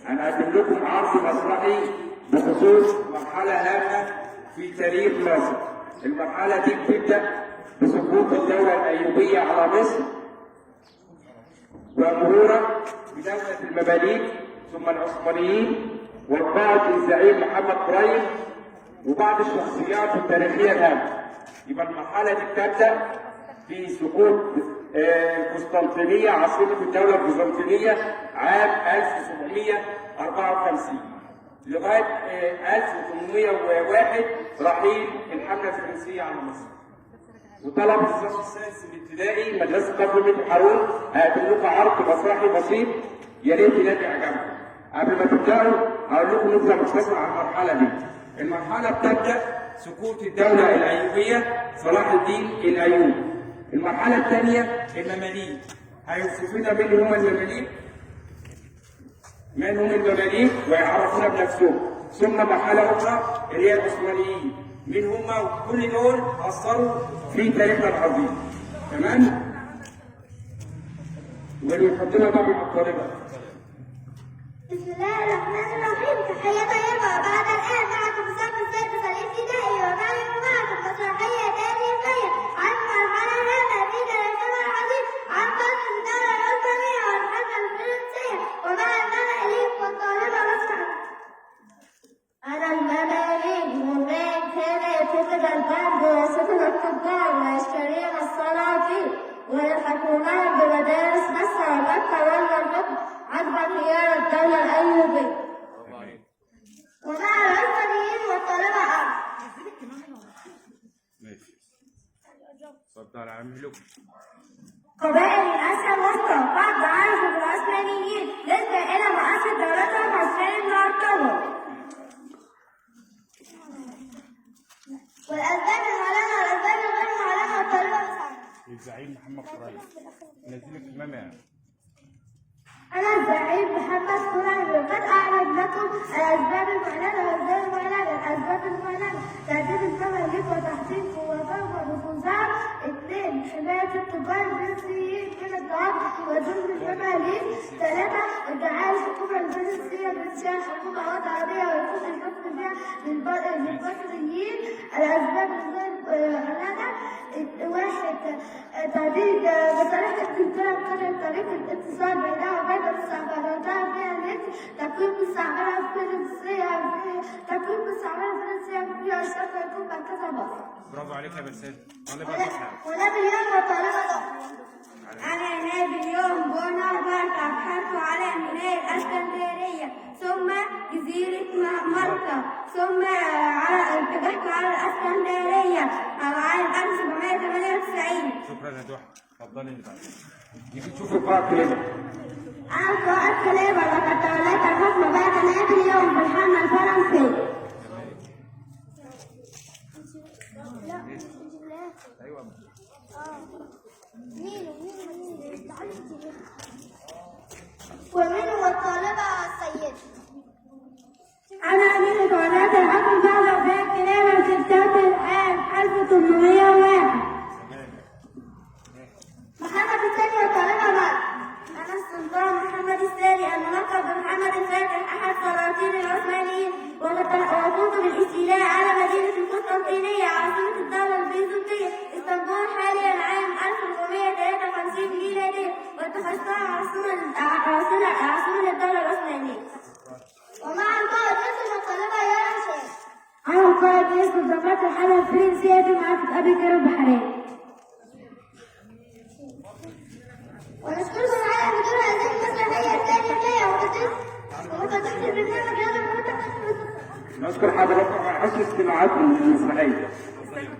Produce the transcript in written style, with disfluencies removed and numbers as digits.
أنا أقدم لكم عرض مسرحي بخصوص مرحلة هامة في تاريخ مصر. المرحلة دي بتبدأ بسقوط الدولة الأيوبية على مصر ومرورا بدولة المماليك ثم العثمانيين وبعض الزعيم محمد قريب وبعض الشخصيات التاريخية الهامة. يبقى المرحلة دي بتبدأ بسقوط القسطنطينية عاصمة الدولة البيزنطية عام 1754 لغاية 1801 رحيل الحملة الفرنسية على مصر. وطلب الصف السادس الابتدائي مدرسة كفر بنت حارون هقدم لكم عرض مسرحي بسيط يا ريت ينال اعجابكم. قبل ما تبدأوا هقول لكم نبذة مختصرة عن المرحلة دي. المرحلة بتبدأ سقوط الدولة الأيوبية صلاح الدين الأيوبي. المرحلة الثانية المماليك. هيوصفونا من هم المماليك؟ من هم المماليك ويعرفونا بنفسهم. ثم مرحلة أخرى اللي هي العثمانيين. مين هم؟ وكل دول أثروا في تاريخنا العظيم. تمام؟ والمقدمة بقى مع الطالبة. بسم الله الرحمن الرحيم. تحية طيبة. بعد الآن معكم صف السادس الابتدائي ومعكم مسرحية تاريخية عن مرحلة هامة في تاريخنا العظيم عن فتح الدولة العثمانية والحملة الفرنسية ومع المماليك والطالبة مسرح. أنا المماليك مبين كان فقد البلد وسكن التجار ويشترين السلاطين ويلحقونهم بمدارس مصر ومكة والمغرب عقب انهيار الدولة الأيوبية. ومع العثمانيين والطالبة ماشي. اتفضل اعملوا. قبائل آسيا الوسطى بعد عرف العثمانيين نسبة إلى مؤسس دولتهم عثمان بن أرطغرل. والأسباب المعلنة والأسباب الغير معلنة والطالبة الزعيم محمد قريب. نزلك الممع. أنا الزعيم محمد قريب وقد أعرض لكم الأسباب المعلنة والغير معلنة. الأسباب المعلنة تعديل المماليك وتحسين قوتهم ونفوذهم. 2. حماية التجار الفرنسيين من الضعف وظلم المماليك. 3. ادعاء الحكومة الفرنسية بإنشاء حكومة وطنية ويفوز الحكم بها للمصريين. الأسباب الغير معلنة. 1. تعديل مصالح التجار من طريق الاتصال بينها وبين مستعمراتها فيها الهند. تكوين مستعمرة فرنسية في أشرف يكون مركزها مصر. برافو عليك يا بسام. ونابليون والطالبة أنا نابليون بونابرت أبحثت على ميناء الإسكندرية ثم جزيرة مالطا ثم اتجهت على الإسكندرية عام 1798. شكرا يا ضحى. اتفضلي اللي بعد. نيجي نشوف القراءة الكلمة. أنا القراءة الكلمة لقد توليت الحكم بعد نابليون بالحملة الفرنسي. ايوه. ومن والطالبة السيد. أنا أمين توليت الحكم بعد وفاة كلامة ستات العام 1801. محمد الثاني والطالبة مات. أنا السلطان محمد الثاني الملقب بمحمد الفاتح أحد سلاطين العثمانيين وقمت بالاستيلاء على مدينة القسطنطينية عاصمة الدولة البيزنطية اسطنبول حاليا عام 1453 ميلادية واتخذتها عاصمة الدولة العثمانية. ومع القائد يوسف والطالبة يرى شيء. أنا القائد يوسف ضباط الحملة الفرنسية بمعرفة أبي كرم بحرين. ونشكركم على حضور هذه المسرحية التاريخية وتحت البرنامج هذا المتخصص. نشكر حضراتكم على حسن استماعكم للمسرحية.